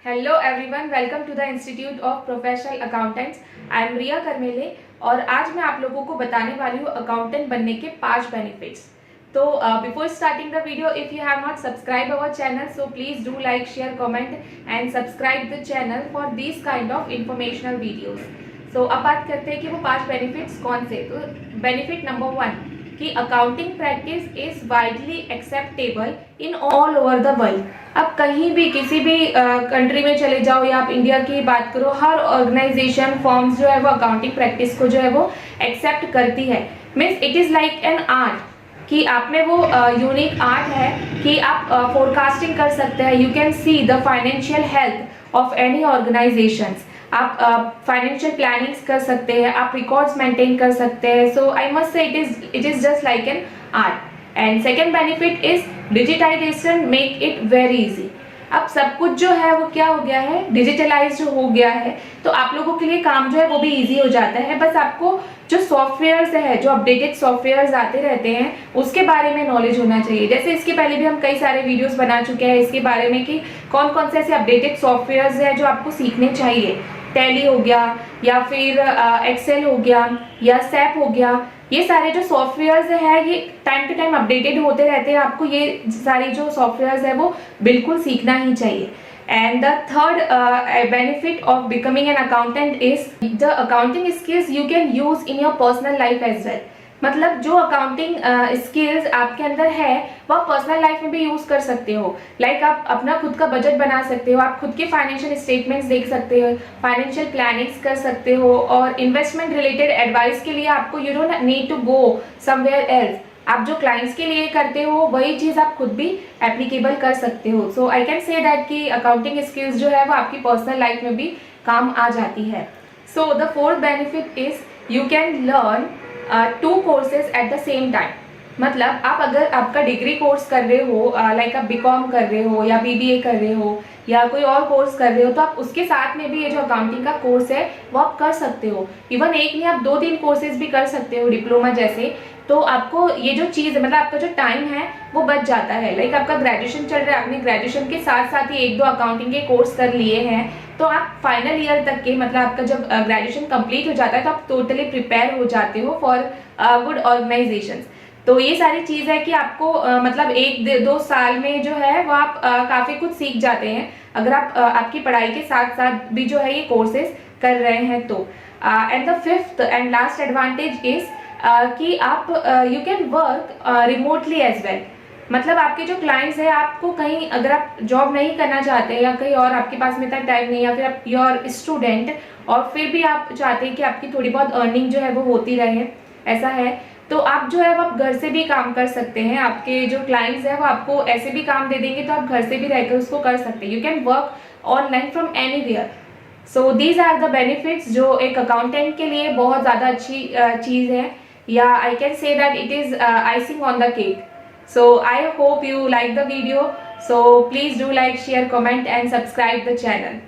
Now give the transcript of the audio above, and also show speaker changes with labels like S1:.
S1: Hello everyone, welcome to the institute of professional accountants. I am Riya Karmele और आज मैं आप लोगों को बताने वाली हूँ अकाउंटेंट बनने के 5 बेनिफिट्स। तो before starting the video, if you have not subscribe our channel, so please do like, share, comment and subscribe the channel for this kind of informational videos. So अब बात करते हैं कि वो 5 बेनिफिट्स कौन से। तो बेनिफिट नंबर 1 कि accounting practice is widely acceptable in all over the world. अब कहीं भी किसी भी कंट्री में चले जाओ या आप इंडिया की बात करो, हर ऑर्गेनाइजेशन फॉर्म्स जो है वो अकाउंटिंग प्रैक्टिस को जो है वो एक्सेप्ट करती है। Means it is like an art कि आप में वो यूनिक आर्ट है कि आप फोरकास्टिंग कर सकते हैं। You can see the financial health of any organizations. आप फाइनेंशियल प्लानिंग्स कर सकते हैं, आप रिकॉर्ड्स मेंटेन कर सकते हैं। So I must say it is just like an art. And second benefit is digitization make it very easy. अब सब कुछ जो है वो क्या हो गया है, डिजिटलाइज हो गया है, तो आप लोगों के लिए काम जो है वो भी इजी हो जाता है। बस आपको जो सॉफ्टवेयर्स है, जो अपडेटेड सॉफ्टवेयर्स आते रहते हैं, उसके बारे में नॉलेज होना चाहिए। जैसे इसके पहले भी हम कई सारे वीडियोस बना चुके हैं इसके बारे में कि कौन कौन से ऐसे अपडेटेड सॉफ्टवेयर्स है जो आपको सीखने चाहिए। टैली हो गया या फिर एक्सेल हो गया या सैप हो गया, ये सारे जो सॉफ्टवेयर्स है ये टाइम टू टाइम अपडेटेड होते रहते हैं। आपको ये सारी जो सॉफ्टवेयर्स है वो बिल्कुल सीखना ही चाहिए। And the third benefit of becoming an accountant is the accounting skills you can use in your personal life as well. मतलब जो अकाउंटिंग स्किल्स आपके अंदर है वो आप पर्सनल लाइफ में भी यूज कर सकते हो। लाइक आप अपना खुद का बजट बना सकते हो, आप खुद के फाइनेंशियल स्टेटमेंट्स देख सकते हो, फाइनेंशियल प्लानिंग्स कर सकते हो, और इन्वेस्टमेंट रिलेटेड एडवाइस के लिए आपको you don't need to go somewhere else. आप जो क्लाइंट्स के लिए करते हो वही चीज आप खुद भी एप्लीकेबल कर सकते हो। सो आई कैन से दैट कि अकाउंटिंग स्किल्स जो है वो आपकी पर्सनल लाइफ में भी काम आ जाती है। So the fourth benefit is you can learn 2 courses at the same time. मतलब आप अगर आपका डिग्री कोर्स कर रहे हो, लाइक आप बीकॉम कर रहे हो या बीबीए कर रहे हो या कोई और कोर्स कर रहे हो, तो आप उसके साथ में भी ये जो अकाउंटिंग का कोर्स है वो आप कर सकते हो। इवन एक नहीं, आप 2-3 कोर्सेज भी कर सकते हो डिप्लोमा जैसे। तो आपको ये जो चीज़ है, मतलब आपका जो टाइम है वो बच जाता है। लाइक आपका ग्रेजुएशन चल रहा है, आपने ग्रेजुएशन के साथ साथ ही 1-2 अकाउंटिंग के कोर्स कर लिए हैं, तो आप फाइनल ईयर तक के, मतलब आपका जब ग्रेजुएशन कंप्लीट हो जाता है तो आप टोटली प्रिपेयर हो जाते हो फॉर गुड ऑर्गेनाइजेशंस। तो ये सारी चीज़ है कि आपको मतलब 1-2 साल में जो है वो आप काफ़ी कुछ सीख जाते हैं अगर आप आपकी पढ़ाई के साथ साथ भी जो है ये कोर्सेज कर रहे हैं तो। And the fifth and last advantage is कि आप you can work remotely as well. मतलब आपके जो क्लाइंट्स हैं, आपको कहीं अगर आप जॉब नहीं करना चाहते या कहीं और आपके पास में इतना टाइम नहीं, या फिर आप योर स्टूडेंट और फिर भी आप चाहते हैं कि आपकी थोड़ी बहुत अर्निंग जो है वो होती रहे, ऐसा है, तो आप जो है वो आप घर से भी काम कर सकते हैं। आपके जो क्लाइंट्स हैं वो आपको ऐसे भी काम दे देंगे तो आप घर से भी रहकर उसको कर सकते हैं। You can work online from anywhere. So these are the benefits जो एक अकाउंटेंट के लिए बहुत ज़्यादा अच्छी चीज़ है, या I can say that it is icing on the cake. So I hope you like the video. So please do like, share, comment and subscribe the channel.